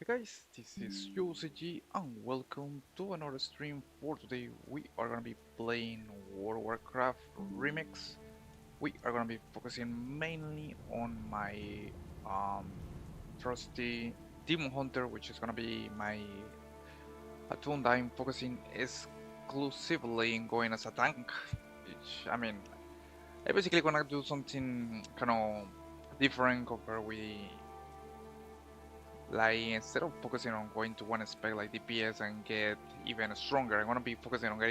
guys, this is UCG and welcome to another stream. For today we are gonna be playing World of Warcraft Remix. We are gonna be focusing mainly on my um, trusty Demon Hunter, which is gonna be my tool that I'm focusing exclusively in going as a tank. Which I basically gonna do something kind of different compared with like instead of focusing on going to one spec like DPS and get even stronger, I'm gonna be focusing on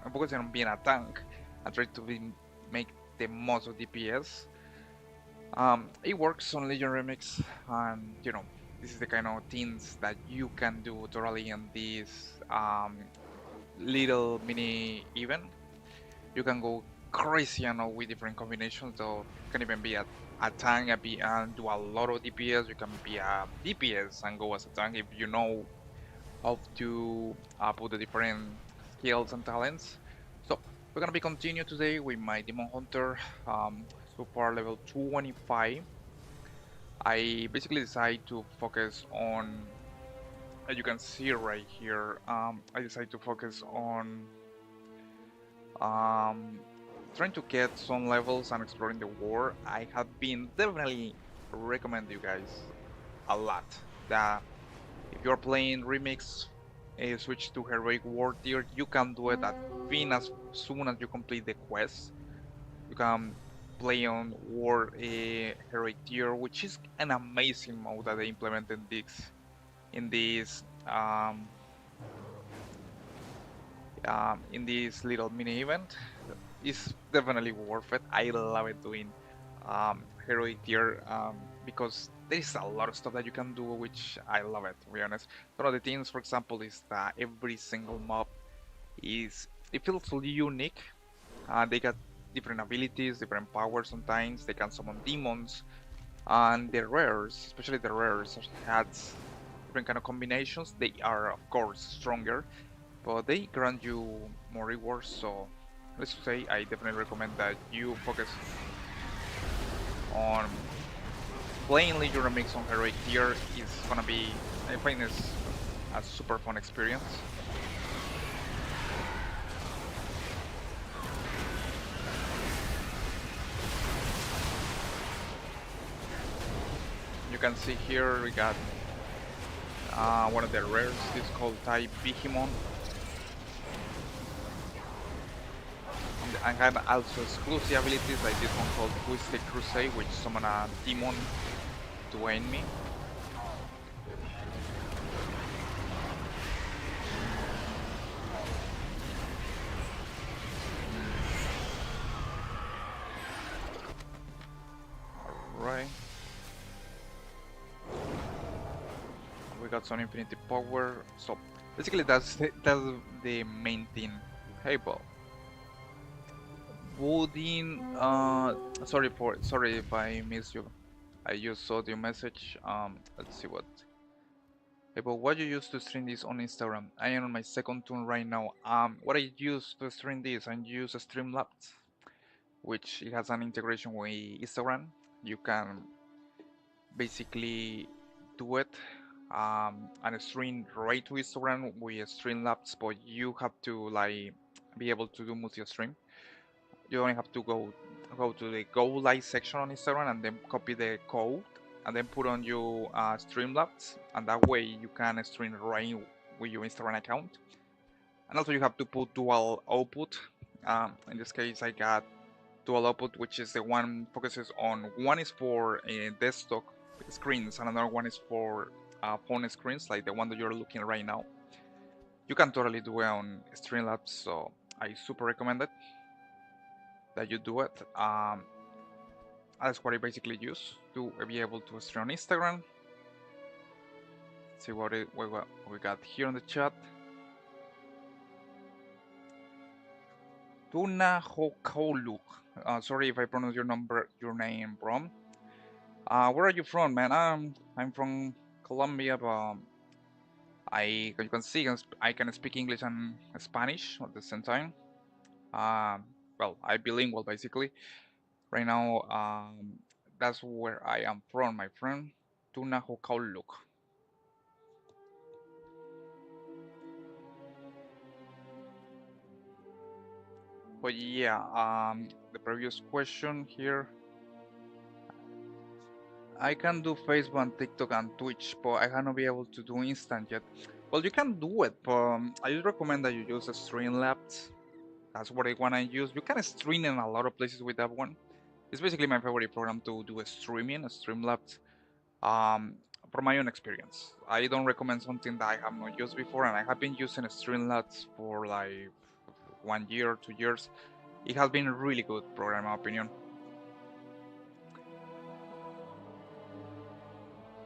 I'm focusing on being a tank and try to make the most of DPS. It works on Legion Remix, and this is the kind of things that you can do totally in this little mini event. You can go crazy and all with different combinations. So you can even be a tank and do a lot of DPS. You can be a DPS and go as a tank if you know how to put the different skills and talents. So we're gonna be continue today with my Demon Hunter. So far level 25. I basically decide to focus on, as you can see right here. I decided to focus on um, trying to get some levels and exploring the war. I have been definitely recommend you guys a lot that if you're playing remix, switch to heroic war tier. You can do it at fin as soon as you complete the quest. You can play on war heroic tier, which is an amazing mode that they implemented in this in this little mini event. Is definitely worth it. I love it doing heroic tier because there is a lot of stuff that you can do, which I love it. To be honest, one of the things, for example, is that every single mob it feels really unique. They got different abilities, different powers. Sometimes they can summon demons, and the rares, especially the rares, has different kind of combinations. They are, of course, stronger, but they grant you more rewards. So let's say I definitely recommend that you focus on playing Legion Remix on heroic tier. Is gonna be, I find this a super fun experience. You can see here we got one of the rares. It's called Type Behemoth. And have also exclusive abilities like this one called Twisted Crusade, which summon a demon to aid me. Alright. We got some infinity power. So basically that's the main thing. Hey Bob. Woodin sorry if I missed you. I just saw your message. Let's see what. Hey Bob, what you use to stream this on Instagram? I am on my second tune right now. What I use to stream this, I use Streamlabs, which it has an integration with Instagram. You can basically do it and stream right to Instagram with Streamlabs, but you have to like be able to do multi-stream. You only have to go to the Go Live section on Instagram and then copy the code and then put on your Streamlabs, and that way you can stream right with your Instagram account. And also you have to put dual output. In this case, I got dual output, which is the one focuses on one is for desktop screens and another one is for phone screens, like the one that you're looking at right now. You can totally do it on Streamlabs, so I super recommend it that you do it. That's what I basically use to be able to stream on Instagram. Let's see what we got here in the chat. Tuna Hokauluk. Sorry if I pronounce your name wrong. Where are you from, man? I'm from Colombia, but you can see I can speak English and Spanish at the same time. Um, well, I bilingual basically. Right now, that's where I am from, my friend. Tuna Hokauluk. But yeah, the previous question here. I can do Facebook and TikTok and Twitch, but I cannot be able to do instant yet. Well, you can do it, but I would recommend that you use a Streamlabs. That's what I wanna use. You can stream in a lot of places with that one. It's basically my favorite program to do a streaming, a Streamlabs. Um, from my own experience, I don't recommend something that I have not used before, and I have been using Streamlabs for like 1 year, 2 years. It has been a really good program, in my opinion.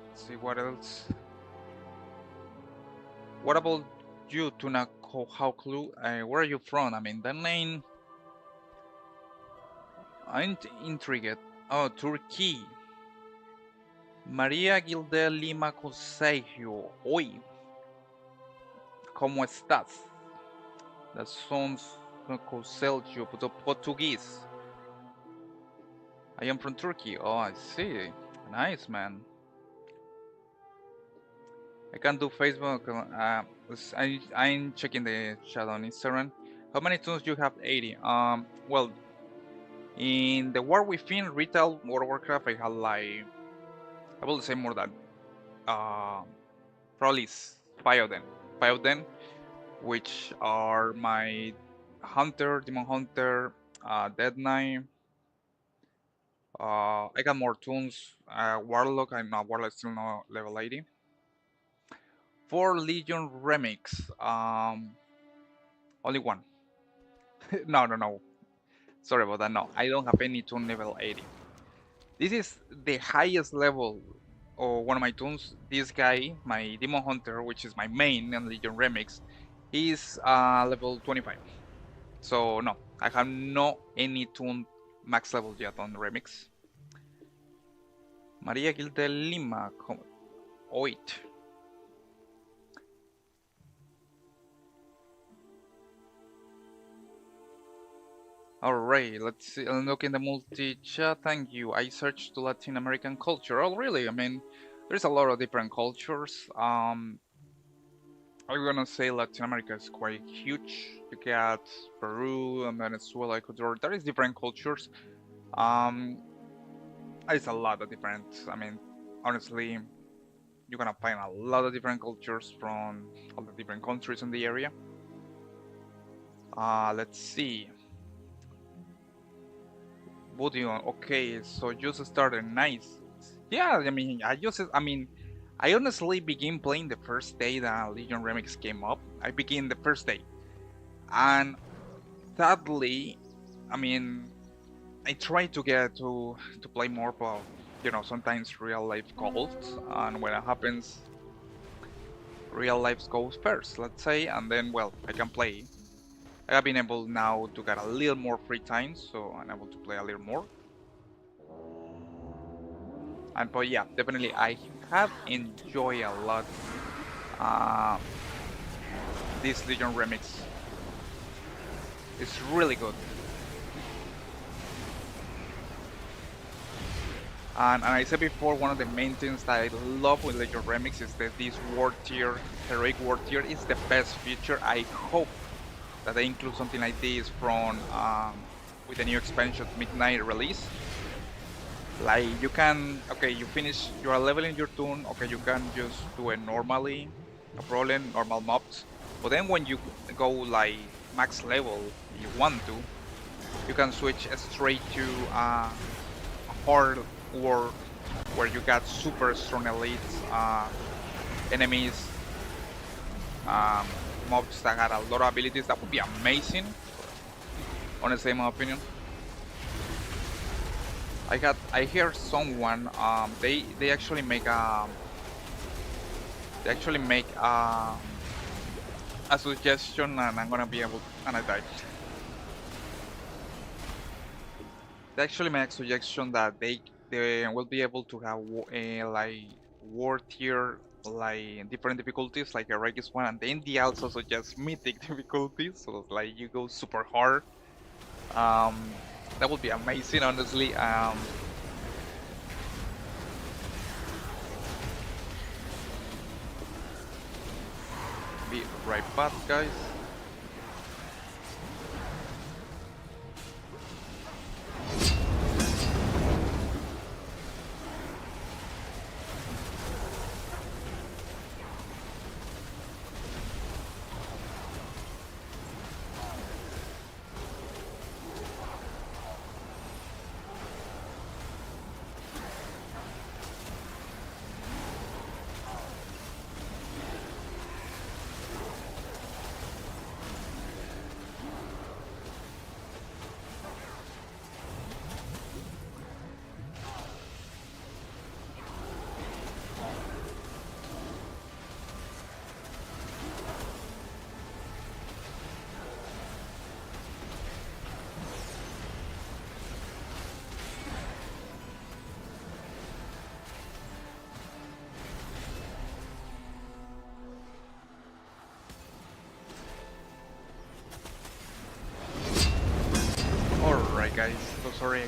Let's see what else. What about you, Tuna Clue? Where are you from? I mean, the name. I'm intrigued. Oh, Turkey. María Gilde Lima Consejo. Oi, ¿cómo estás? That sounds Conselho, Portuguese. I am from Turkey. Oh, I see. Nice, man. I can do Facebook. I'm checking the chat on Instagram. How many tunes you have? 80. Well, in the War Within retail World of Warcraft, I have like, I will say more than uh, probably 5 of them. 5 of them, which are my Hunter, Demon Hunter, Dead Knight. I got more tunes. Warlock, I'm not Warlock, still not level 80. For Legion Remix, only one. No, no, no. Sorry about that. No, I don't have any tune level 80. This is the highest level of one of my tunes. This guy, my Demon Hunter, which is my main and Legion Remix, is level 25. So no, I have no any tune max level yet on Remix. Maria Gilde Lima, wait. Alright, let's see. Look in the multi-chat. Thank you. I searched to Latin American culture. Oh, really? I mean, there's a lot of different cultures. I'm gonna say Latin America is quite huge. You got Peru and Venezuela, Ecuador. There is different cultures. Um, it's a lot of different. I mean, honestly, you're gonna find a lot of different cultures from all the different countries in the area. Let's see. Budion, okay, so just started nice. Yeah, I honestly began playing the first day that Legion Remix came up. I began the first day, and sadly, I mean, I tried to get to play more, but sometimes real life calls, and when it happens, real life goes first, let's say, and then well, I can play. I have been able now to get a little more free time, so I'm able to play a little more. But yeah, definitely I have enjoyed a lot this Legion Remix. It's really good. And I said before, one of the main things that I love with Legion Remix is that this war tier, heroic war tier, is the best feature. I hope that they include something like this from with the new expansion Midnight release. Like you can, okay, you are leveling your tune, okay, you can just do it normally, no problem, normal mobs. But then when you go like max level, you want to, you can switch straight to hard war where you got super strong elites, enemies, mobs that had a lot of abilities. That would be amazing, honestly, in my opinion. I hear someone they actually make a suggestion, and I'm gonna be able and I died. They actually make a suggestion that they will be able to have like war tier like different difficulties like a Regis one, and then they also suggest mythic difficulties, so like you go super hard. That would be amazing, honestly. Be right back, guys.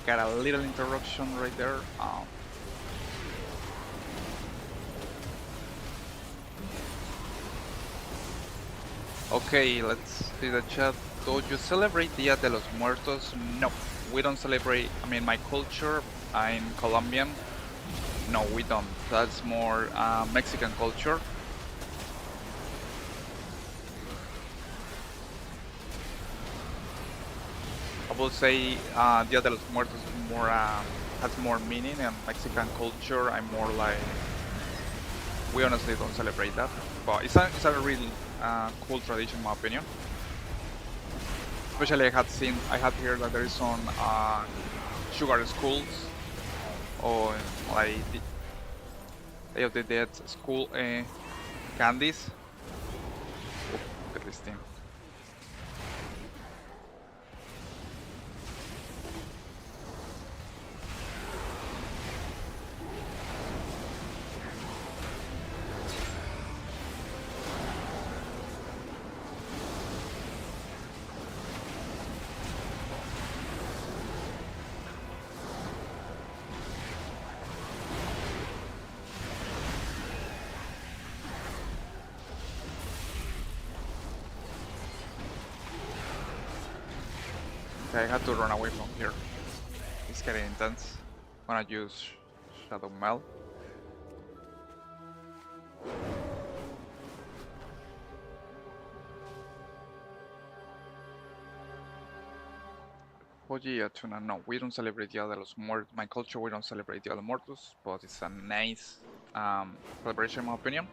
got a little interruption right there. Okay, let's see the chat. Do you celebrate Dia de los Muertos? No, we don't celebrate. I mean, my culture, I'm Colombian. No, we don't. That's more Mexican culture. I will say Dia de los Muertos is more has more meaning, and Mexican culture, I'm more like we honestly don't celebrate that. But it's a really cool tradition, in my opinion. Especially I had heard that there is some sugar skulls or like the Day of the Dead school candies. Oh, look at this thing. Okay, I had to run away from here. It's getting intense. I'm gonna use Shadow Mel. Oh yeah, Tuna, no, we don't celebrate Dia de los Muertos. My culture, we don't celebrate Dia de los Muertos, but it's a nice celebration in my opinion.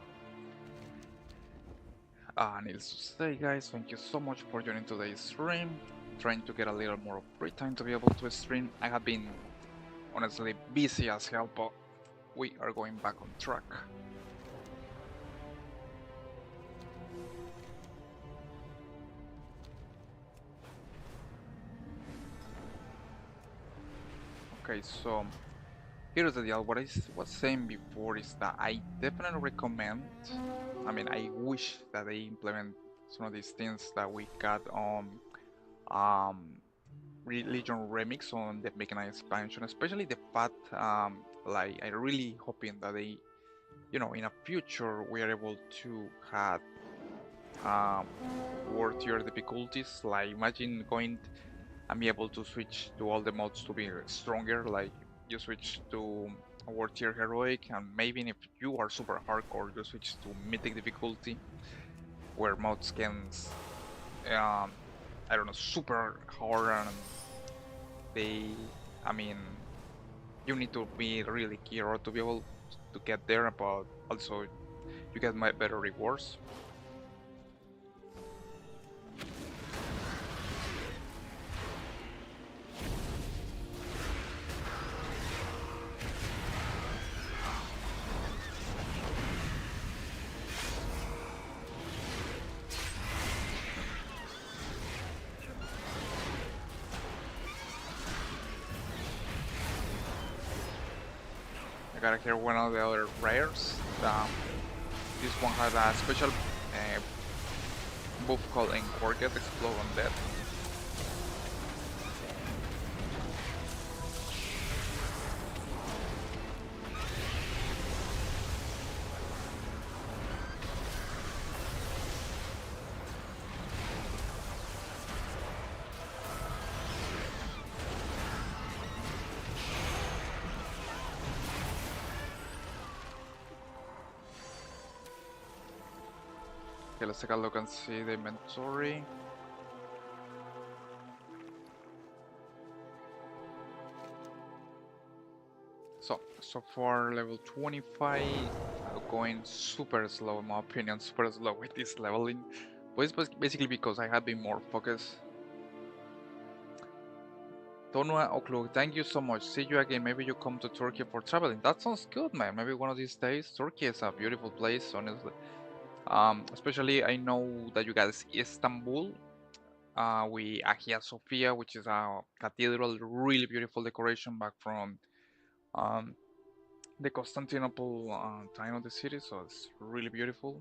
Needless to say, guys, thank you so much for joining today's stream. Trying to get a little more free time to be able to stream. I have been honestly busy as hell, but we are going back on track. Okay, so here's the deal. What I was saying before is that I definitely recommend. I mean, I wish that they implement some of these things that we got on Religion Remix on the Mechanic expansion, especially the fact, like I really hoping that they, in a future we are able to have um, world tier difficulties. Like imagine going and be able to switch to all the mods to be stronger. Like you switch to a world tier heroic, and maybe if you are super hardcore, you switch to mythic difficulty, where mods can, I don't know, super hard, and they, I mean, you need to be really hero to be able to get there, but also you get better rewards. I gotta hear one of the other rares. This one has a special buff called Encorked Explode on Death. Okay, let's take a look and see the inventory. So far level 25, going super slow in my opinion, super slow with this leveling. But it's basically because I have been more focused. Tonua Okluk, thank you so much. See you again. Maybe you come to Turkey for traveling. That sounds good, man. Maybe one of these days. Turkey is a beautiful place, honestly. Especially I know that you guys Istanbul. We Hagia Sophia, which is a cathedral, really beautiful decoration back from um, the Constantinople time of the city, so it's really beautiful.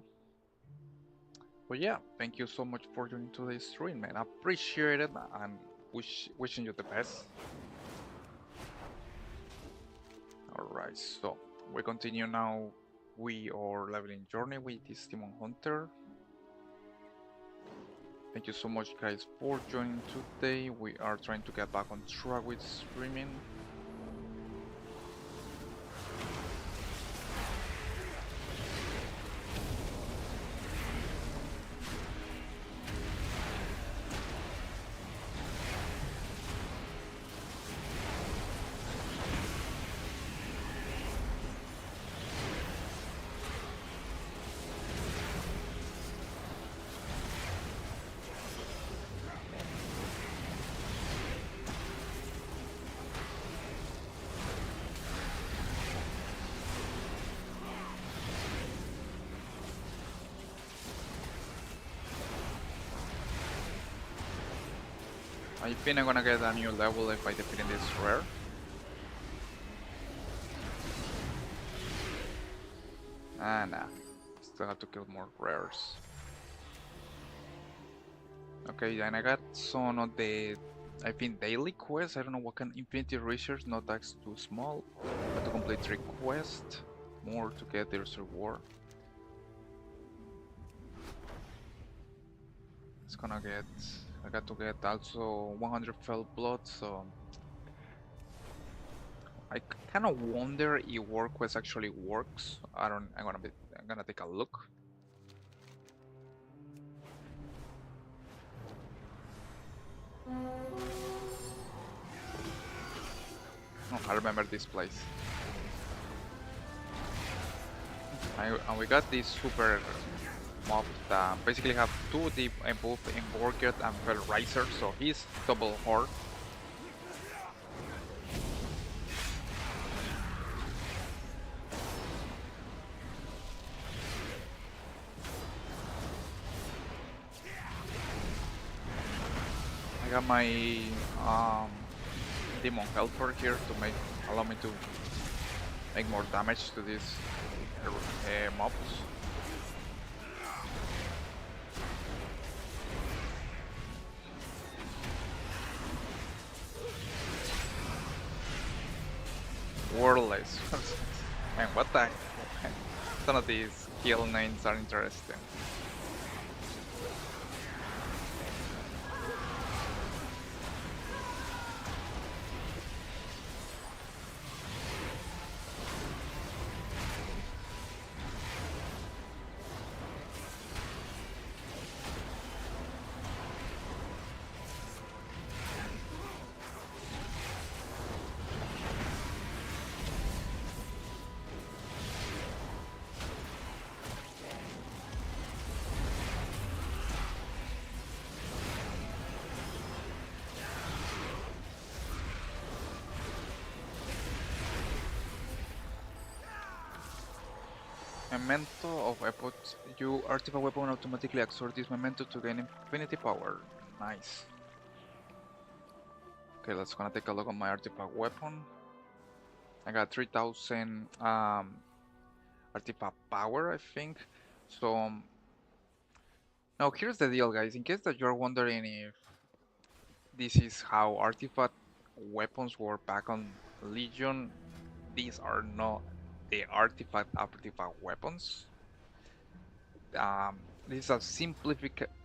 But yeah, thank you so much for joining today's stream, man. I appreciate it and wishing you the best. Alright, so we continue now. We are leveling journey with this Demon Hunter. Thank you so much guys for joining today. We are trying to get back on track with streaming. I think I'm gonna get a new level if I defeat this rare. Ah, nah. Still have to kill more rares. Okay, then I got some of the, I think, daily quests. I don't know what kind. Infinity Research, no tax too small. Have to complete 3 quests. More to get the reward. It's gonna get. I got to get also 100 felt blood, so I kind of wonder if Warcraft actually works. I'm gonna take a look. Oh, I remember this place. And we got this super mob that basically have 2 deep and both Emborged and Fellriser, so he's double horde. I got my Demon Helper here to allow me to make more damage to these mobs. Wordless. Man, what the heck? Some of these skill names are interesting. Memento of Epoch. You artifact weapon automatically absorb this memento to gain infinity power. Nice. Okay, let's gonna take a look at my artifact weapon. I got 3000 artifact power, I think. So now here's the deal, guys. In case that you're wondering if this is how artifact weapons work back on Legion, these are not the artifact weapons. This is a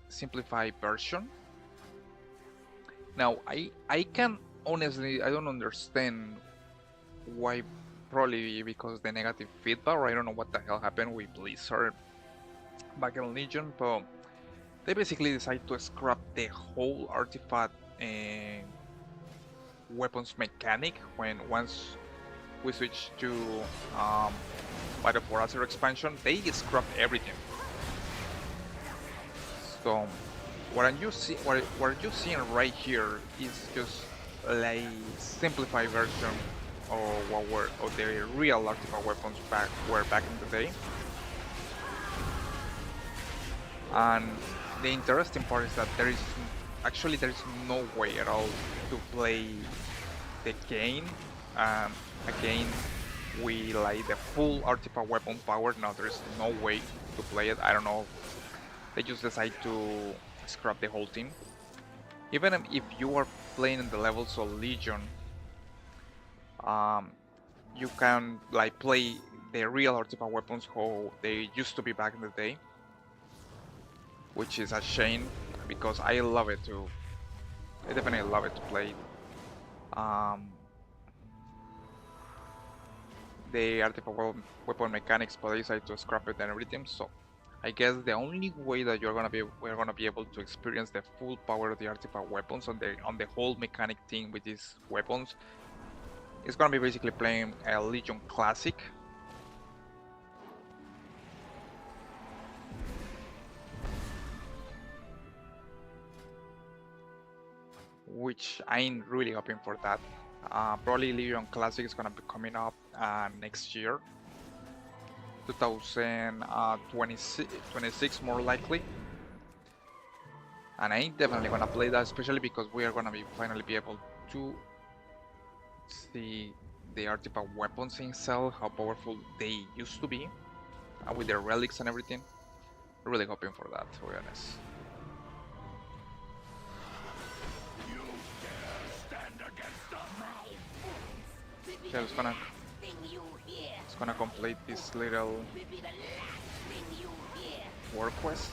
simplified version. Now, I can honestly, I don't understand why. Probably because the negative feedback, or I don't know what the hell happened with Blizzard back in Legion, but they basically decided to scrap the whole artifact weapons mechanic once we switch to Battle for Azeroth expansion. They scrapped everything. So what you're seeing right here is just a simplified version of the real artifact weapons back in the day. And the interesting part is that there is no way at all to play the game again with like the full artifact weapon power. No, there is no way to play it. I don't know. They just decide to scrap the whole thing. Even if you are playing in the levels of Legion, you can like play the real artifact weapons how they used to be back in the day, which is a shame because I love it too. I definitely love it to play the artifact weapon mechanics, but I decided to scrap it and everything. So I guess the only way that we're gonna be able to experience the full power of the artifact weapons on the whole mechanic thing with these weapons is gonna be basically playing a Legion Classic. Which I'm really hoping for that. Probably Legion Classic is gonna be coming up next year, 2026 more likely. And I'm definitely gonna play that, especially because we are gonna be finally be able to see the artifact weapons in Cell, how powerful they used to be, with their relics and everything. Really hoping for that, to be honest. Okay, it's gonna complete this little war quest.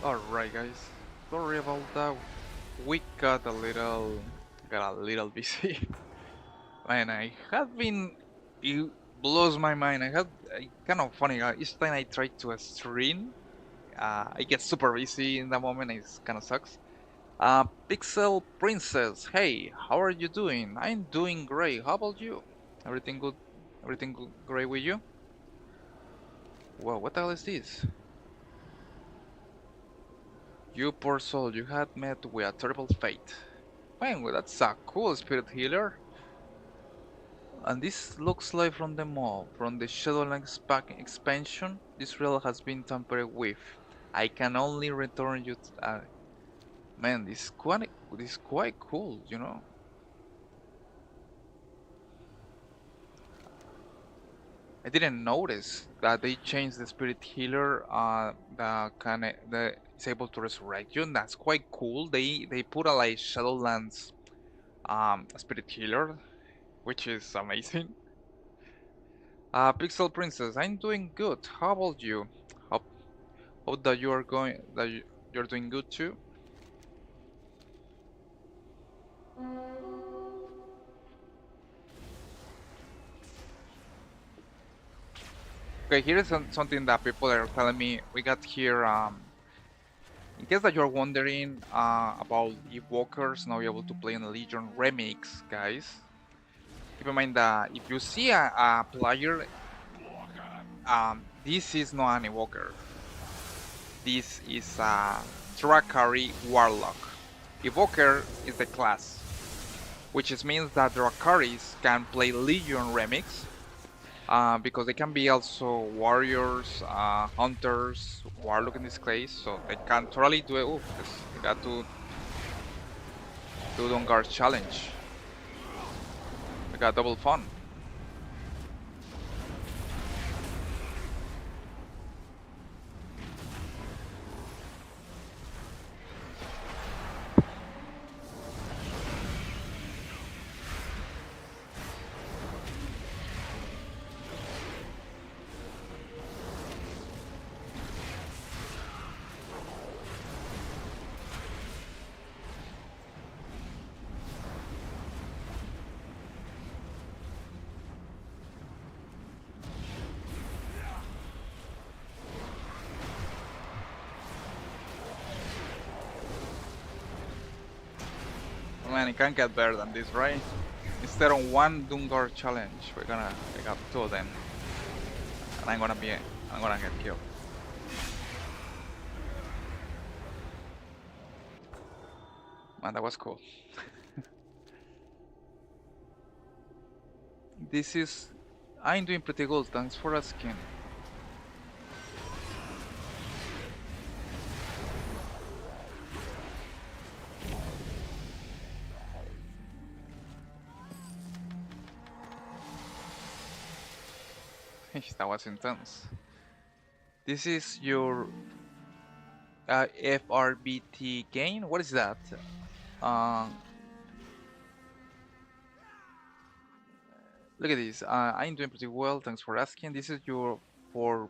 Alright guys, sorry about that. We got a little busy. Man, I have been, it blows my mind. Kind of funny, each time I try to stream, I get super busy in that moment, it kind of sucks. Pixel Princess, hey, how are you doing? I'm doing great, how about you? Everything good? Everything good, great with you? Whoa, what the hell is this? You poor soul, you had met with a terrible fate. Man, well, that's a cool spirit healer. And this looks like from the mall, from the Shadowlands expansion. This relic has been tampered with. I can only return you. Man, this is quite cool, you know. I didn't notice that they changed the spirit healer. That is able to resurrect you. And that's quite cool. They put a like Shadowlands spirit healer, which is amazing. Pixel Princess, I'm doing good. How about you? Hope, hope that you are going that you're doing good too. Okay, here is something that people are telling me. We got here. In case that you're wondering about if walkers now be able to play in the Legion remix, guys. Keep in mind that if you see a player, this is not an Evoker. This is a Drakari Warlock. Evoker is the class, which means that Drakaris can play Legion remix because they can be also warriors, hunters, warlock in this case, so they can totally do it. Oh, they got to do the guard challenge. We got double fun. Man, it can't get better than this, right? Instead of one Doomguard challenge, we got two of them, and I'm gonna get killed. Man, that was cool. This is, I'm doing pretty good. Thanks for asking. That was intense. This is your FRBT gain. What is that? Uh, Look at this. I'm doing pretty well. Thanks for asking. This is your for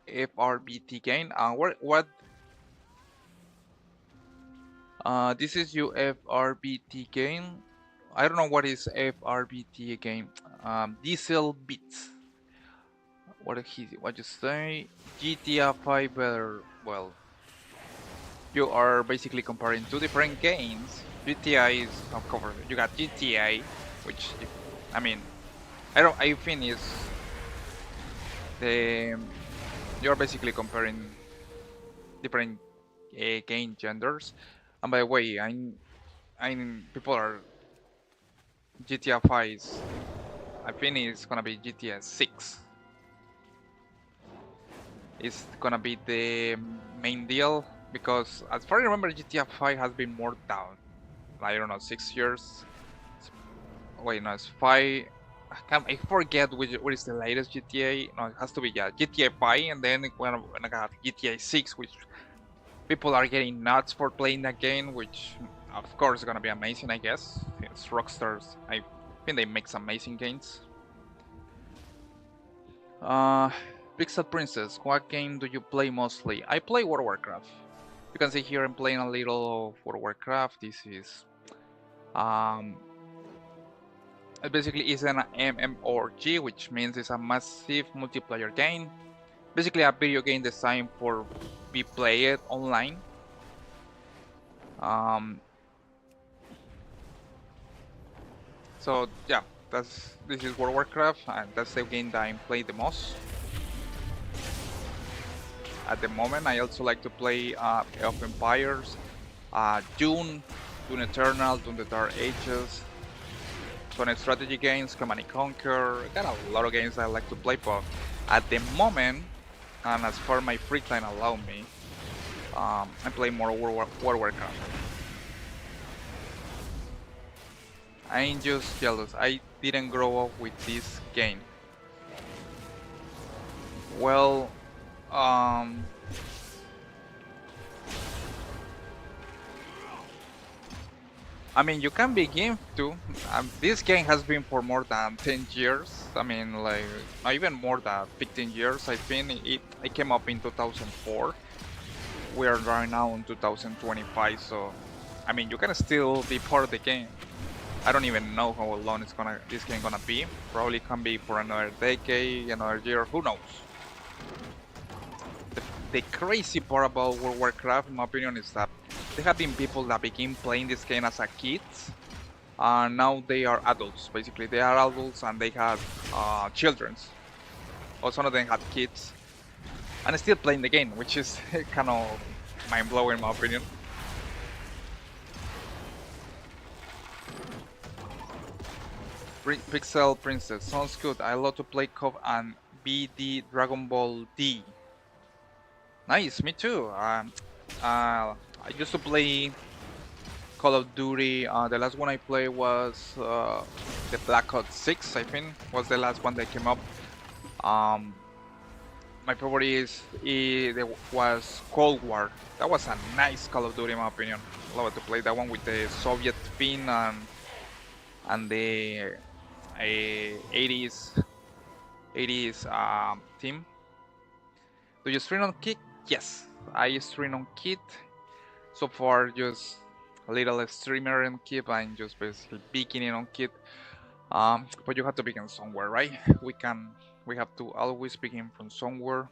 FRBT gain. What? This is your FRBT gain. I don't know what is FRBT again. Diesel bits. What you say? GTA 5 better. Well, you are basically comparing two different games. GTA is of course you got GTA, which I mean, I think is the you're basically comparing different game genders. And by the way, I'm people are GTA 5 is, I think it's gonna be GTA 6. It's gonna be the main deal because as far as I remember, GTA 5 has been more down. I don't know, 6 years. Wait, no, it's 5. I forget what is the latest GTA. No, it has to be GTA 5, and then when I got GTA 6, which people are getting nuts for playing that game, which of course is gonna be amazing, I guess. It's Rockstars. I think they make some amazing games. Pixel Princess, what game do you play mostly? I play World of Warcraft. You can see here I'm playing a little of World of Warcraft. This is um, it basically is an MMORG, which means it's a massive multiplayer game. Basically a video game designed for be played online. Um, so yeah, this is World of Warcraft, and that's the game that I play the most at the moment. I also like to play Age of Empires, Dune, Dune Eternal, Dune the Dark Ages, some strategy games, Command and Conquer. I got a lot of games I like to play, but at the moment, and as far my free time allow me, I play more World of Warcraft. I'm just jealous. I didn't grow up with this game. Well, I mean, you can begin to. This game has been for more than 10 years. I mean, like, even more than 15 years. I think it came up in 2004. We are right now in 2025, so I mean, you can still be part of the game. I don't even know how long this game gonna be. Probably can be for another decade, another year. Who knows? The crazy part about World of Warcraft, in my opinion, is that there have been people that begin playing this game as a kids, and now they are adults. Basically, they are adults and they have children, or some of them have kids, and still playing the game, which is kind of mind-blowing in my opinion. Pixel Princess sounds good. I love to play CoV and BD Dragon Ball D. Nice, me too. I used to play Call of Duty. The last one I played was the Black Ops 6, I think, was the last one that came up. My favorite was Cold War. That was a nice Call of Duty in my opinion. Love to play that one with the Soviet theme and the 80s theme. Do you stream on Kick? Yes, I stream on Kit. So far, just a little streamer on Kit. I'm just basically beginning on Kit. But you have to begin somewhere, right? We have to always begin from somewhere,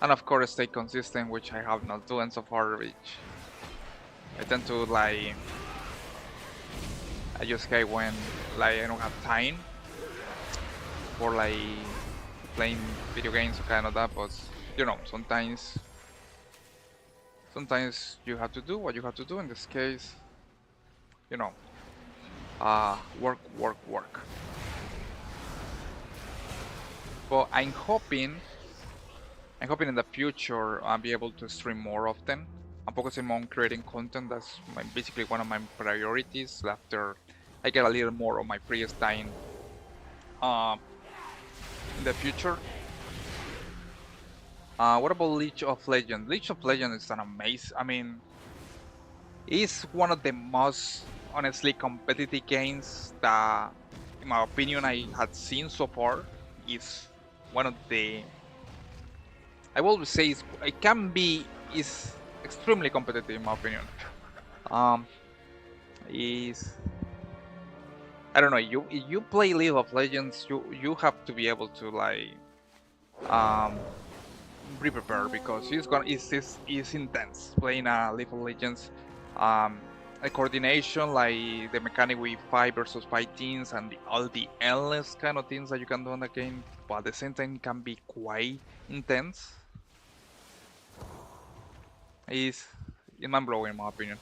and of course stay consistent, which I have not done so far. Which I tend to like. I just hate when like I don't have time for like playing video games or kind of that, but you know, sometimes you have to do what you have to do. In this case, you know, work. But I'm hoping in the future I'll be able to stream more often. I'm focusing on creating content. That's basically one of my priorities. After I get a little more of my free time in the future. What about League of Legends? League of Legends is an amazing. I mean, it's one of the most honestly competitive games that, in my opinion, I had seen so far. It's one of the. I will always say is extremely competitive in my opinion. Is I don't know. If you play League of Legends, you have to be able to like be prepared because it's intense playing League of Legends. The coordination, like the mechanic with 5 versus 5 teams, and all the endless kind of things that you can do in the game, but at the same time can be quite intense. Is mind blowing in my opinion.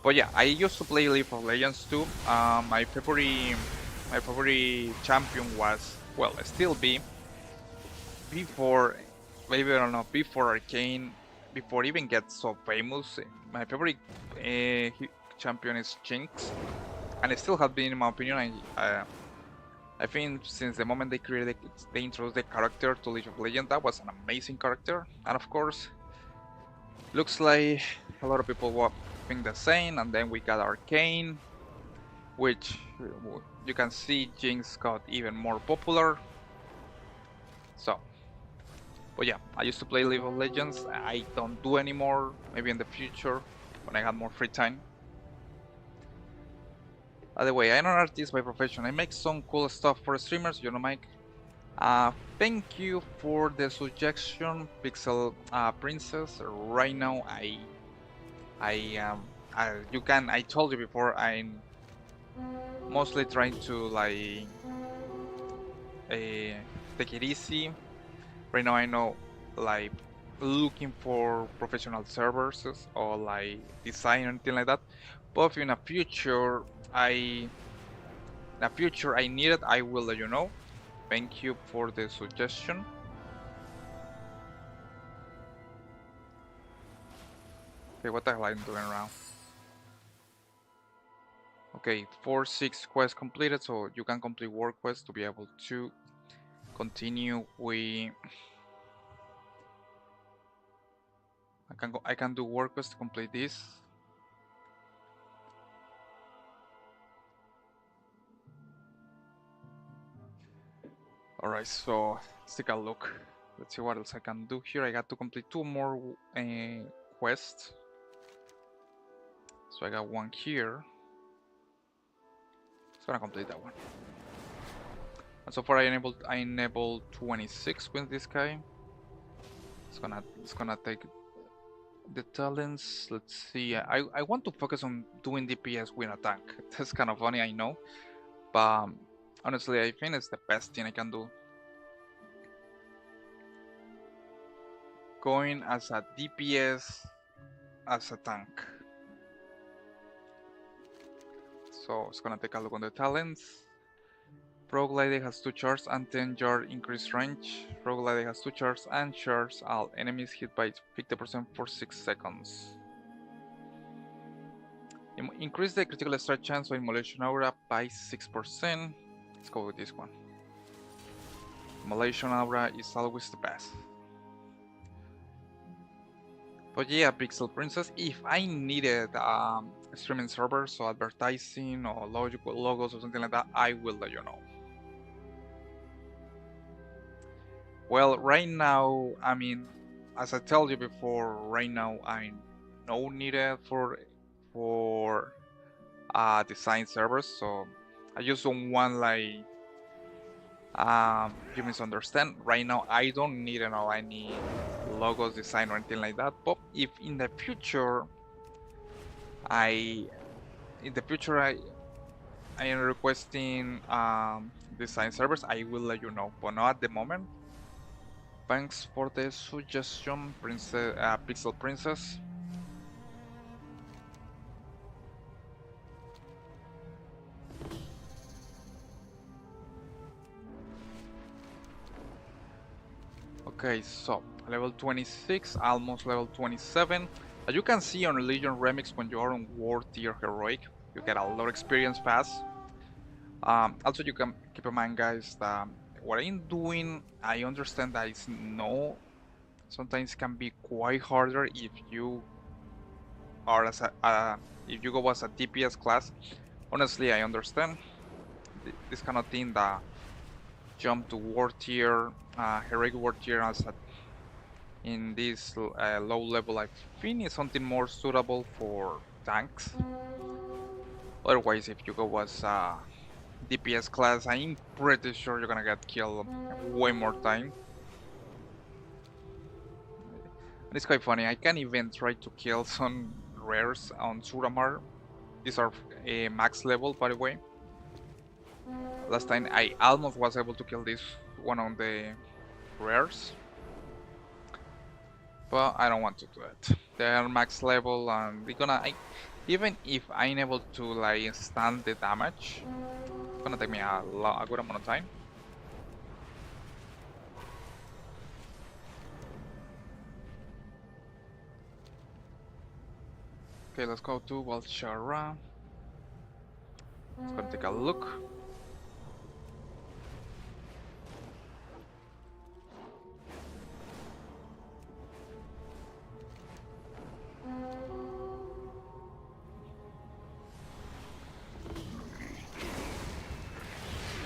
But yeah, I used to play League of Legends too. My favorite champion was, well, still be before, maybe I don't know, before Arcane, before even get so famous. My favorite champion is Jinx, and it still has been, in my opinion. I think since the moment they introduced the character to League of Legends, that was an amazing character, and of course, looks like a lot of people were think the same. And then we got Arcane, which you can see Jinx got even more popular. So But yeah, I used to play League of Legends. I don't do anymore. Maybe in the future when I have more free time. By the way, I'm an artist by profession. I make some cool stuff for streamers, you know, Mike. Thank you for the suggestion, Pixel Princess. Right now, you can. I told you before. I'm mostly trying to like take it easy. Right now, I know like looking for professional servers or like design or anything like that. But if in the future, I need it, I will let you know. Thank you for the suggestion. Okay, what the hell I'm doing around? Okay, 4-6 quests completed, so you can complete work quests to be able to continue with. I can do work quests to complete this. All right, so let's take a look. Let's see what else I can do here. I got to complete 2 more quests. So I got one here. Just gonna complete that one. And so far I enabled 26 with this guy. It's gonna take the talents. Let's see. I want to focus on doing DPS with a tank. That's kind of funny, I know, but honestly, I think it's the best thing I can do. Going as a DPS as a tank. So it's gonna take a look on the talents. Pro Glide has 2 charges and 10-yard increased range. Pro Glide has 2 charges and charges all enemies hit by 50% for 6 seconds. Increase the critical strike chance of Immolation Aura by 6%. Let's go with this one. Immolation Aura is always the best. But yeah, Pixel Princess, if I needed streaming servers, so advertising or logos or something like that, I will let you know. Well, right now, I mean, as I told you before, right now I'm no needed for design servers, so I just don't want like you misunderstand. Right now, I don't need any logos design or anything like that. But if in the future, I am requesting design servers, I will let you know. But not at the moment. Thanks for the suggestion, Pixel Princess. Okay, so level 26, almost level 27. As you can see on Legion Remix, when you are on War Tier Heroic, you get a lot of experience fast. Also, you can keep in mind, guys, that what I'm doing, I understand that sometimes can be quite harder if you are if you go as a DPS class. Honestly, I understand this kind of thing that jump to War Tier, Heroic War Tier in this low level, I think is something more suitable for tanks. Otherwise, if you go as DPS class, I'm pretty sure you're gonna get killed way more time. And it's quite funny, I can even try to kill some rares on Suramar. These are max level, by the way. Last time I almost was able to kill this one on the rares, but I don't want to do it. They are max level and they're gonna, even if I'm able to like stand the damage, it's gonna take me a good amount of time. Okay, let's go to Valchara. Let's go take a look.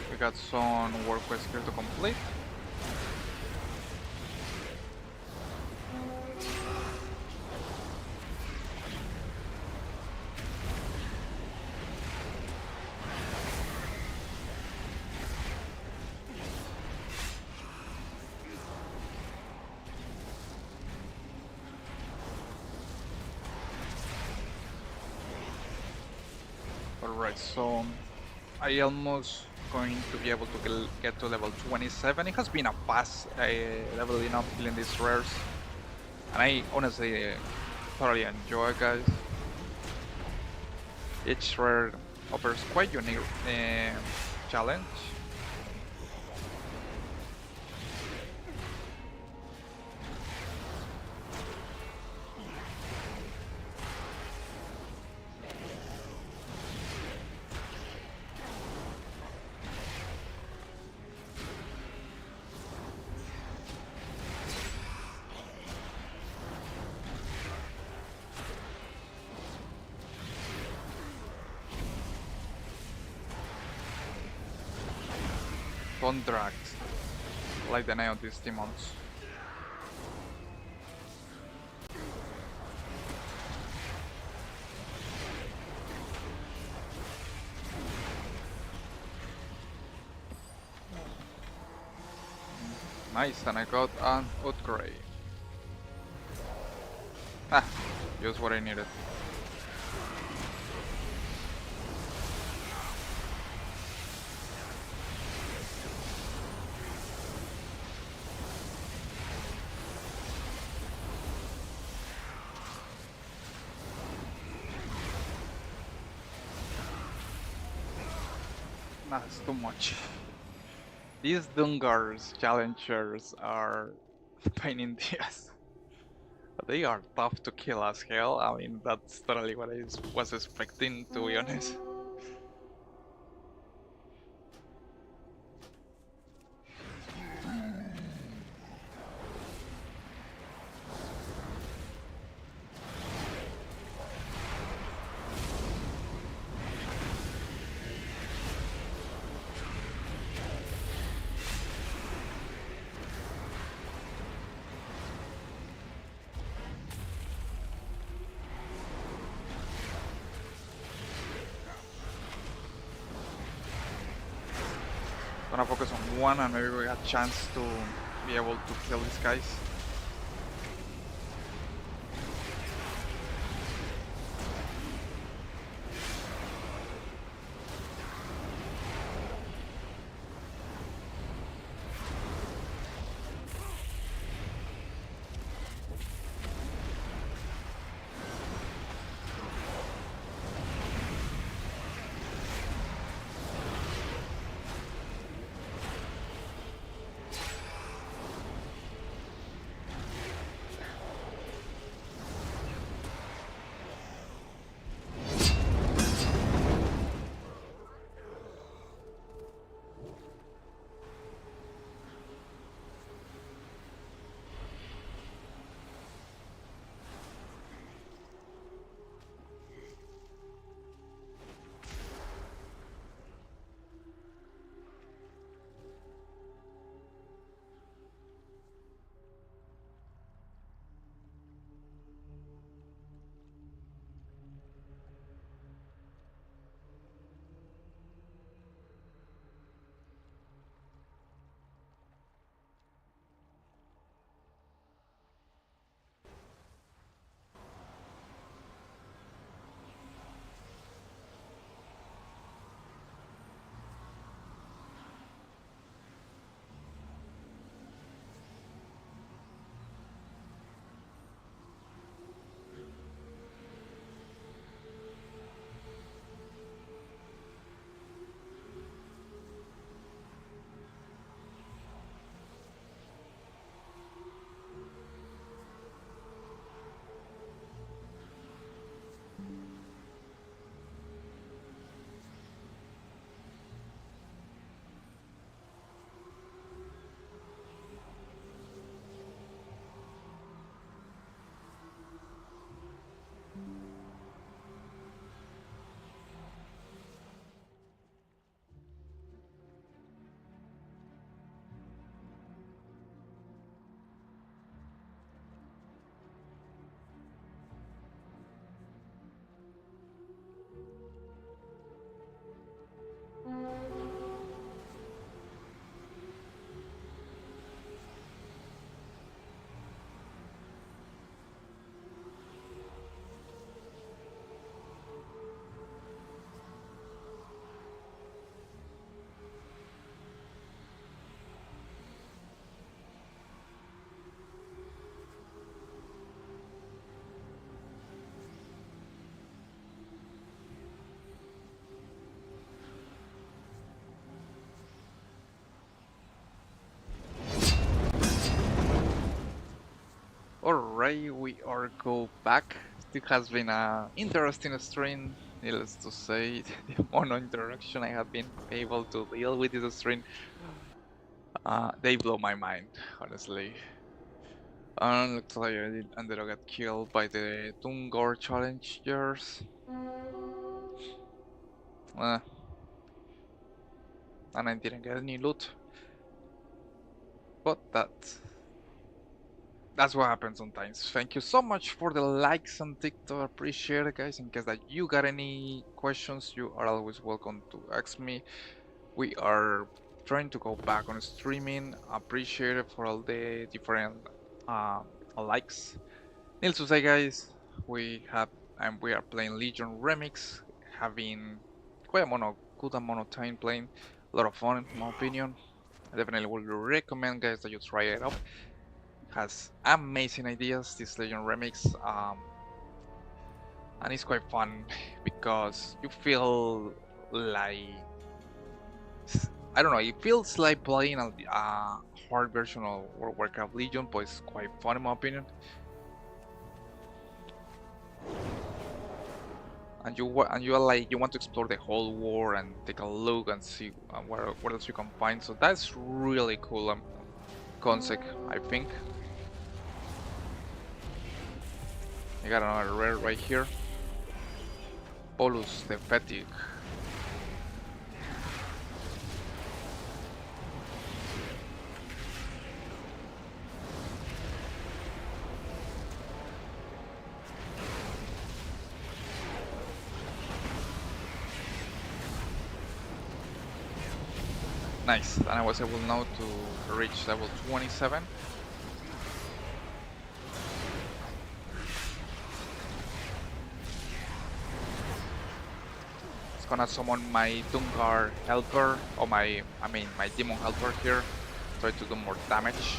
We got some work quests here to complete. Alright, so I almost going to be able to get to level 27. It has been a fast leveling up killing these rares, and I honestly thoroughly enjoy it, guys. Each rare offers quite unique challenge. Contracts, like the name of these demons. Nice, and I got an upgrade. Ah, just what I needed. That's too much. These Dungars challengers are pain in the ass. They are tough to kill as hell. I mean, that's totally what I was expecting, to be honest. Gonna focus on one and maybe we got a chance to be able to kill these guys. Alright, we are go back. It has been a interesting stream, needless to say. The mono interaction I have been able to deal with this stream, they blow my mind, honestly. Looks like I ended up get killed by the Dungor challengers. Uh, and I didn't get any loot. But that's what happens sometimes. Thank you so much for the likes on TikTok. Appreciate it, guys. In case that you got any questions, you are always welcome to ask me. We are trying to go back on streaming. Appreciate it for all the different likes. Needless to say, guys, we are playing Legion Remix, having quite good amount of time playing. A lot of fun, in my opinion. I definitely would recommend, guys, that you try it out. Has amazing ideas, this Legion Remix, and it's quite fun because you feel like, I don't know, it feels like playing a hard version of World of Warcraft Legion, but it's quite fun in my opinion. And you are like, you want to explore the whole war and take a look and see what else you can find. So that's really cool concept, I think. I got another rare right here. Polus the Fatigue. Nice, and I was able now to reach level 27. It's gonna summon my Dungar helper, or my demon helper here. Try to do more damage.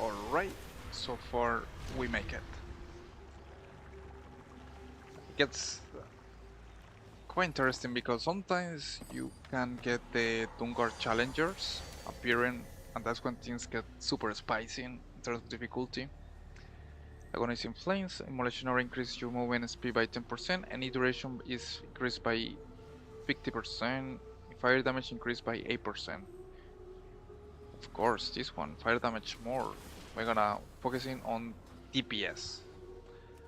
Alright, so far we make it. It gets quite interesting because sometimes you can get the Dungar challengers appearing, and that's when things get super spicy in terms of difficulty. Agonizing Flames, Immolation Aura increases your movement speed by 10%, any duration is increased by 50%, fire damage increased by 8%. Of course, this one, fire damage more. We're gonna focusing on DPS.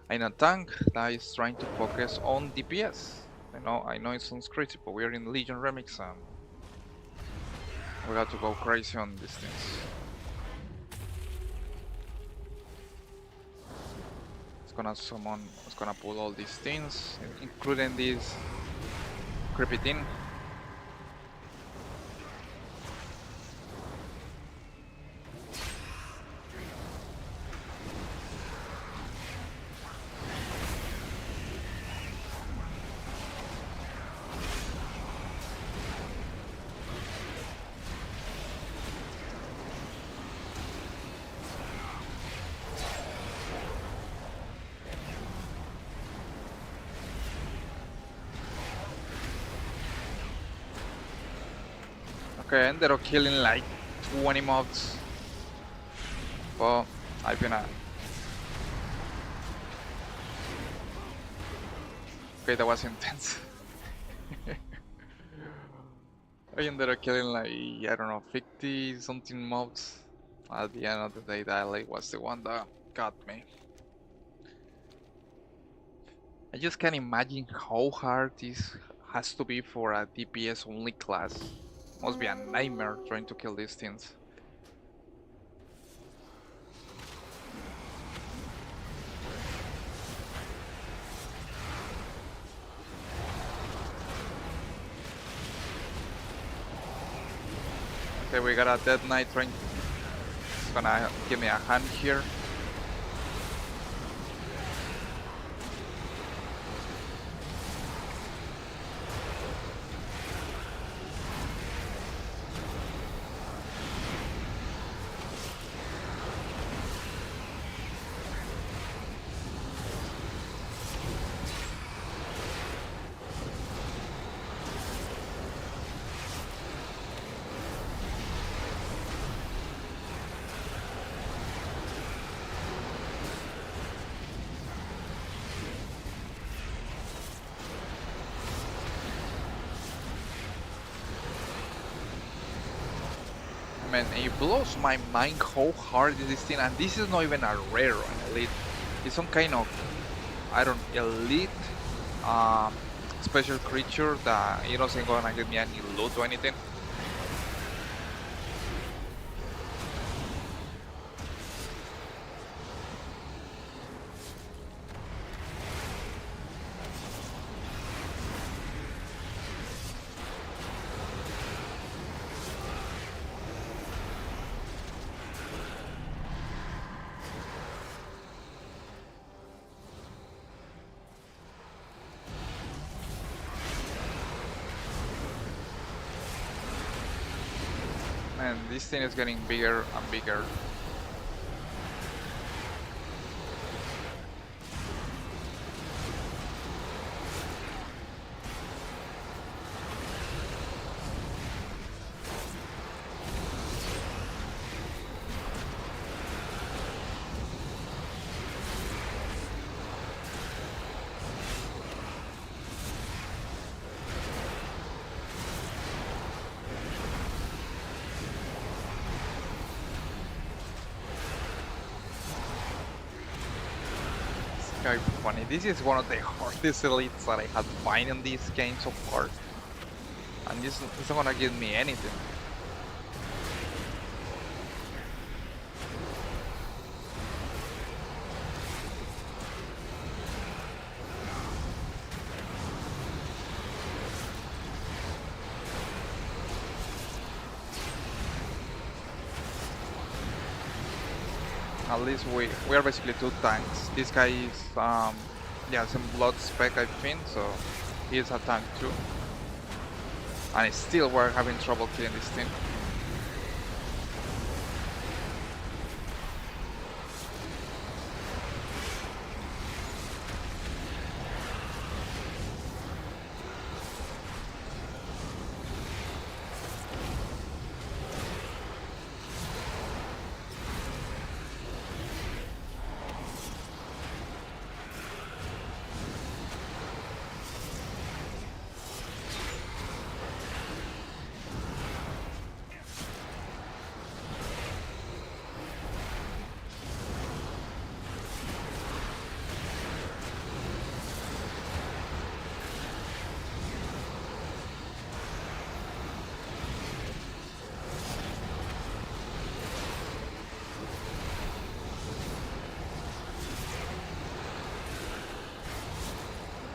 I'm a tank that is trying to focus on DPS. I know it sounds crazy, but we are in Legion Remix and we got to go crazy on these things. It's gonna pull all these things, including this creepy thing. Okay, I ended up killing like 20 mobs. Well, I've been okay, that was intense. I ended up killing like, I don't know, 50 something mobs. At the end of the day, that like was the one that got me. I just can't imagine how hard this has to be for a DPS only class. Must be a nightmare trying to kill these things. Okay, we got a Dead Knight trying. It's gonna give me a hand here. Man, it blows my mind how hard is this thing, and this is not even a rare or an elite. It's some kind of, I don't, elite um, special creature that it doesn't gonna give me any loot or anything. And this thing is getting bigger and bigger. Kind of funny. This is one of the hardest elites that I had to find in this game so far. And this isn't gonna give me anything. At least we are basically two tanks. This guy is yeah, some blood spec I think, so he is a tank too. And still we're having trouble killing this thing.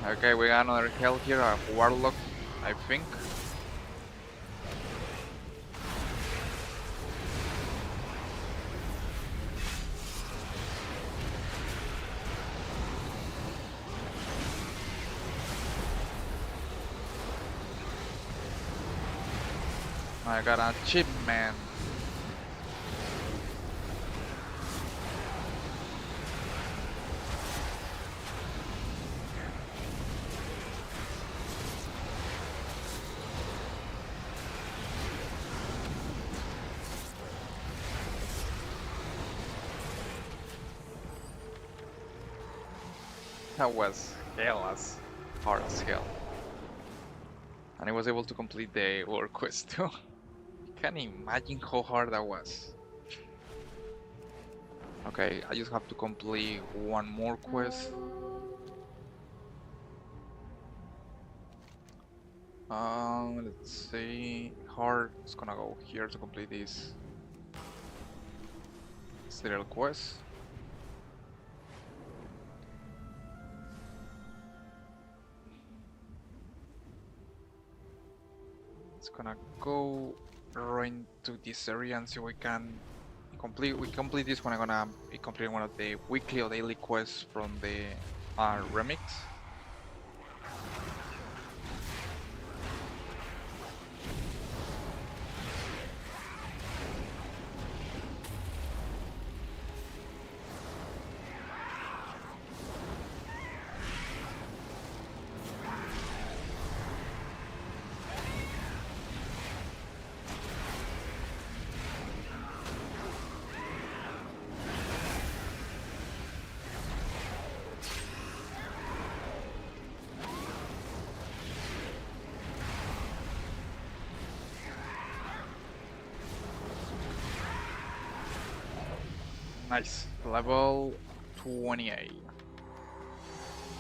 Okay, we got another hell here, a warlock, I think. I got an achievement. That was hell as hard as hell. And I was able to complete the world quest too. Can't imagine how hard that was. Okay, I just have to complete one more quest. Let's see. Hard is gonna go here to complete this little quest. It's gonna go right into this area and see we can complete this one. I'm gonna be completing one of the weekly or daily quests from the remix. Nice. Level 28.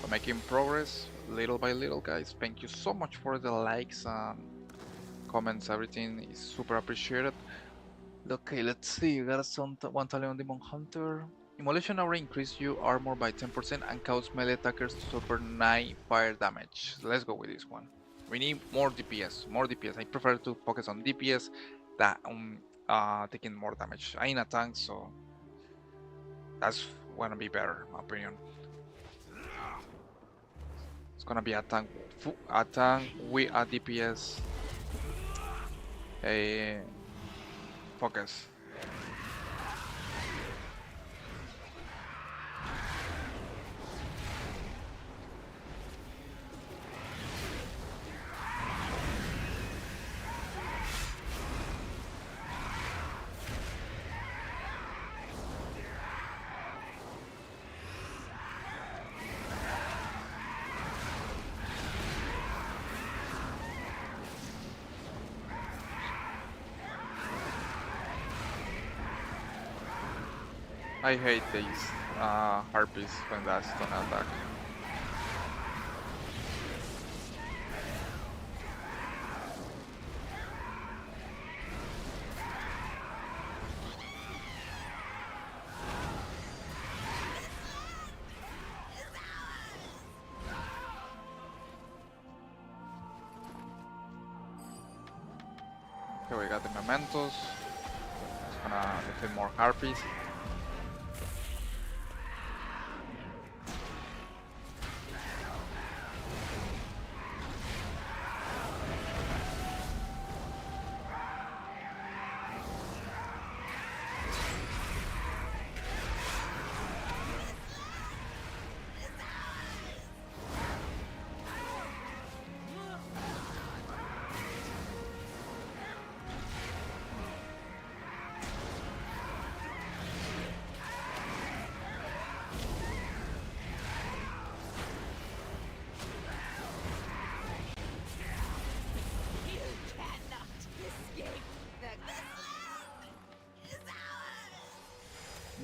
So making progress little by little, guys. Thank you so much for the likes and comments. Everything is super appreciated. Okay, let's see. You got some one talent on Demon Hunter. Immolation Aura increase your armor by 10% and cause melee attackers to suffer 9 fire damage. Let's go with this one. We need more DPS. More DPS. I prefer to focus on DPS than taking more damage. I ain't a tank, so that's gonna be better, in my opinion. It's gonna be a tank with a DPS focus. I hate these harpies when that's on attack. Okay, we got the mementos. It's gonna defeat more harpies.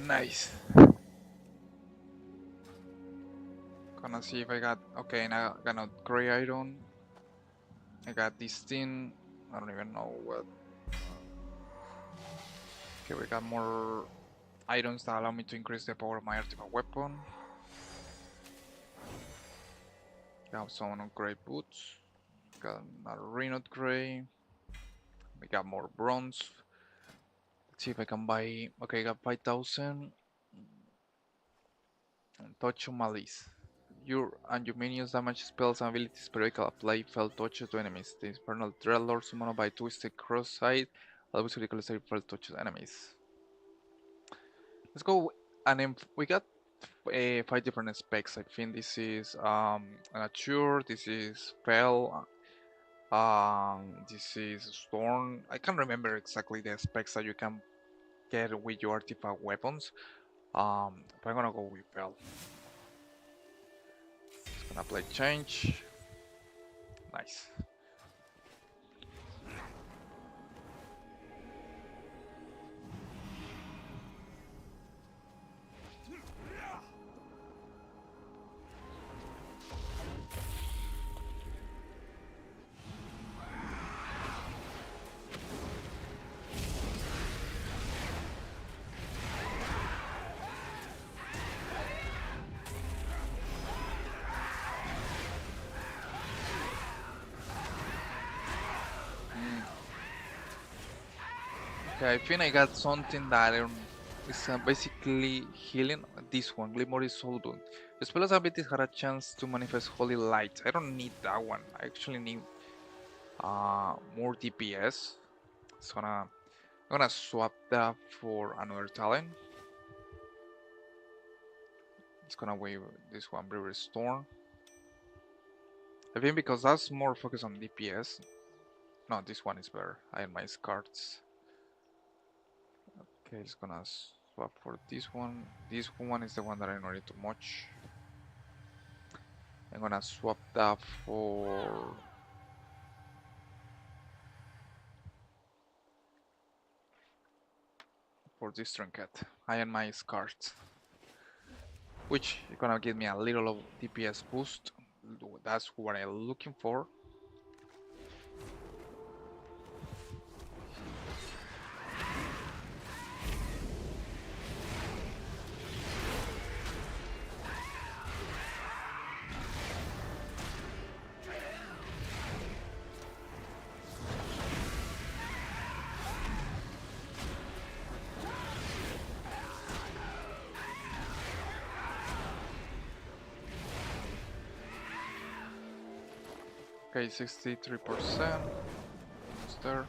Nice. Gonna see if I got okay. Now I got a gray iron. I got this thing. I don't even know what. Okay, we got more items that allow me to increase the power of my artifact weapon. Got some gray boots. Got a Renot gray. We got more bronze. Let's see if I can buy. Okay, I got 5,000. Touch of Malice. Your and your minions damage spells and abilities periodically apply fell touches to enemies. The Infernal Dreadlord summoned by Twisted Cross-Side always ridiculously fell touches enemies. Let's go and then we got 5 different specs. I think this is Nature, this is Fell, this is Storm. I can't remember exactly the specs that you can get with your artifact weapons. But I'm gonna go with Fell. Just gonna play change. Nice. Okay, I think I got something that is basically healing. This one, Glimmer is Soul Boon. The spell's abilities had a chance to manifest Holy Light. I don't need that one. I actually need more DPS. So I'm gonna swap that for another talent. It's gonna wave this one, Brewer Storm. I think because that's more focused on DPS. No, this one is better. Iron Mice cards. Okay, it's gonna swap for this one. This one is the one that I don't need too much. I'm gonna swap that for for this trinket. I and my cards, which is gonna give me a little of DPS boost. That's what I'm looking for. Okay, 63%. It's there.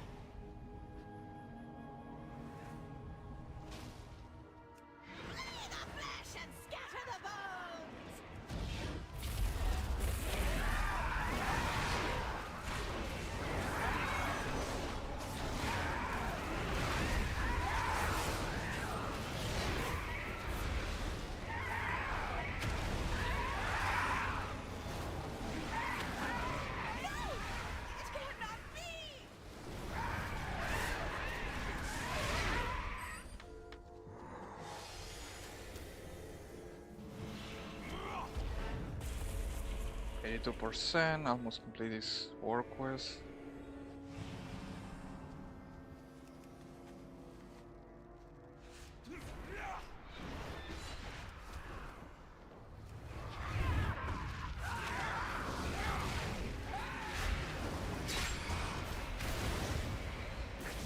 %, almost complete this war quest.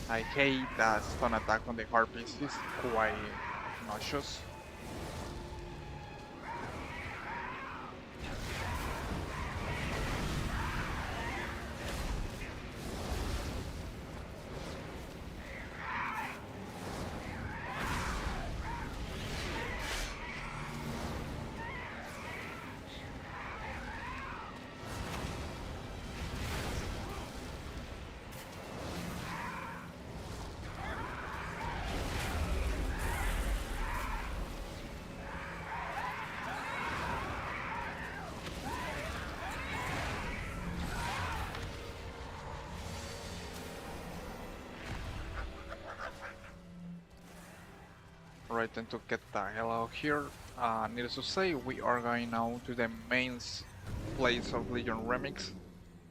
I hate that stun attack on the harpies, it's quite nauseous. Right, then to get the hell out of here, needless to say, we are going now to the main place of Legion Remix,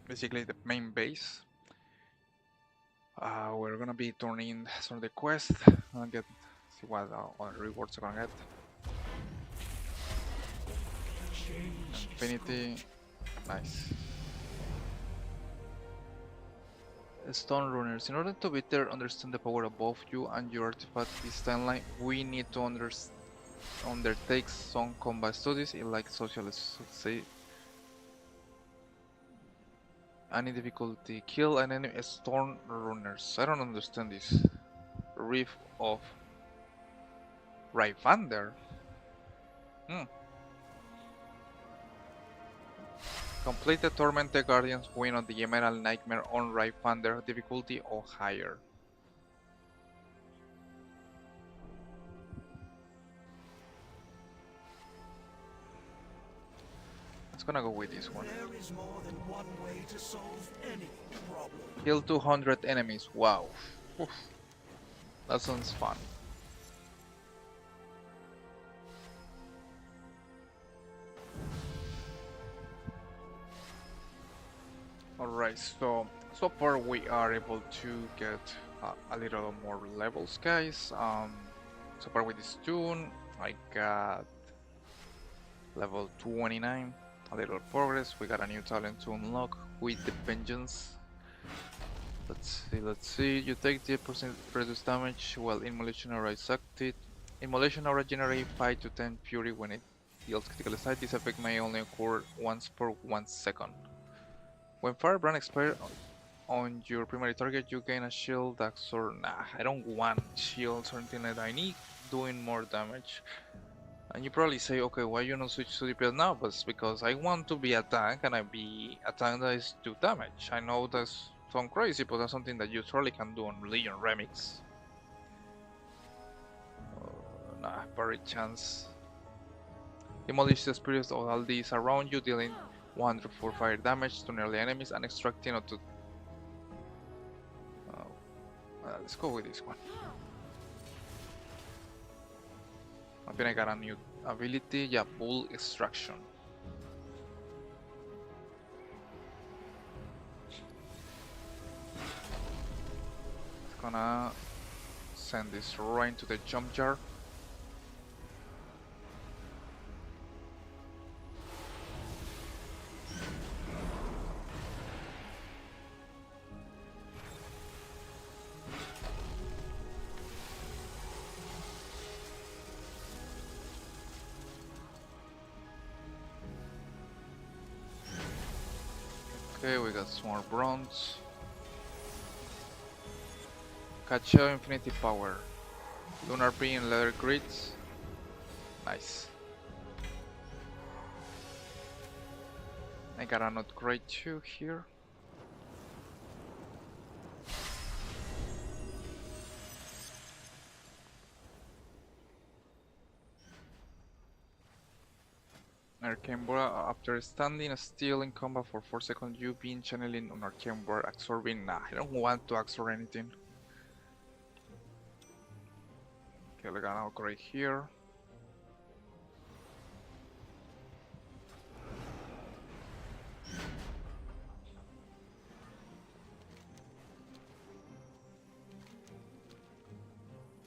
basically the main base. We're gonna be turning some of the quest and see what other rewards we're gonna get. Infinity, nice. Stone Runners. In order to better understand the power of both you and your artifact this timeline, we need to undertake some combat studies in like social say any difficulty. Kill an enemy Stone Runners. I don't understand this. Reef of Ryvander. Complete the Tormented Guardian's win on the Emerald Nightmare on Ryvander difficulty or higher. Let's gonna go with this one. There is more than one way to solve any problem. Kill 200 enemies. Wow. Oof. That sounds fun. Alright, so far we are able to get a little more levels, guys. So far with this tune, I got level 29, a little progress. We got a new talent to unlock with the Vengeance. Let's see. You take 10% reduced damage while Immolation Aura is active. Immolation Aura generates 5 to 10 fury when it deals critical strike. This effect may only occur once per 1 second. When Firebrand expires on your primary target, you gain a shield that's or nah, I don't want shields or anything like that. I need doing more damage. And you probably say, okay, why you not switch to DPS now? But it's because I want to be a tank and I be a tank that is 2 damage. I know that's sound crazy, but that's something that you surely can do on Legion Remix. Nah, very chance. Demolish the spirits of all these around you, dealing 104 fire damage to nearly enemies and extracting up to... let's go with this one. think I got a new ability, yeah, Bull Extraction. It's gonna send this right into the jump jar. Okay, we got some more bronze. Cacheo Infinity Power. Lunar Beam Leather Grids. Nice. I got an upgrade too here. Arcane Bora, after standing still in combat for 4 seconds, you being channeling on Arcane Bora, absorbing. Nah, I don't want to absorb anything. Okay, we got an upgrade here.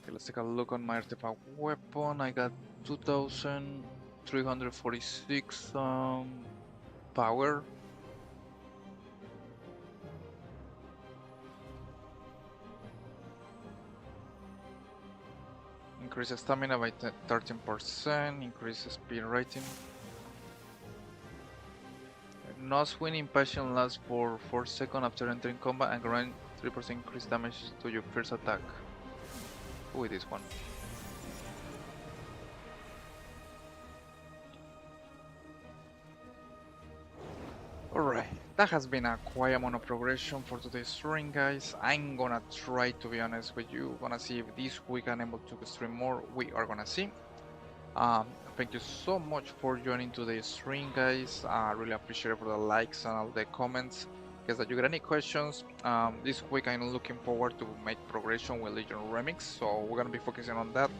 Okay, let's take a look on my artifact weapon. I got 2346 power. Increase stamina by 13%, increase speed rating. No swing impassion lasts for 4 seconds after entering combat and grant 3% increased damage to your first attack. With this one. Alright, that has been a quiet amount of progression for today's stream, guys. I'm gonna try to be honest with you, gonna see if this week I'm able to stream more. We are gonna see. Thank you so much for joining today's stream, guys. I really appreciate it for the likes and all the comments. Guys, that you got any questions, this week I'm looking forward to make progression with Legion Remix, so we're gonna be focusing on that.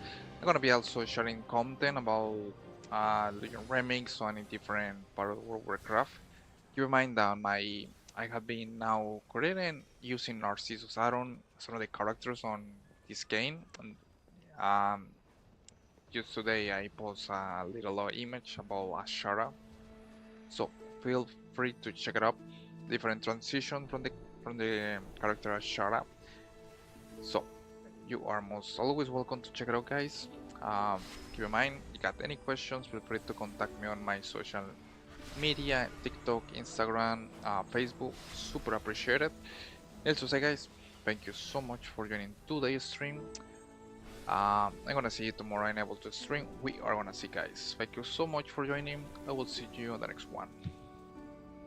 I'm gonna be also sharing content about Legion Remix or any different part of World of Warcraft. Keep in mind that I have been now creating using Narcissus Aron as one of the characters on this game, and just today I post a little image about Ashara, so feel free to check it out. Different transition from the character Ashara. So you are most always welcome to check it out, guys. Keep in mind, you got any questions, feel free to contact me on my social media, TikTok, Instagram, Facebook. Super appreciate it. Also say, guys, thank you so much for joining today's stream. I'm gonna see you tomorrow. I'm able to stream. We are gonna see, guys. Thank you so much for joining. I will see you on the next one.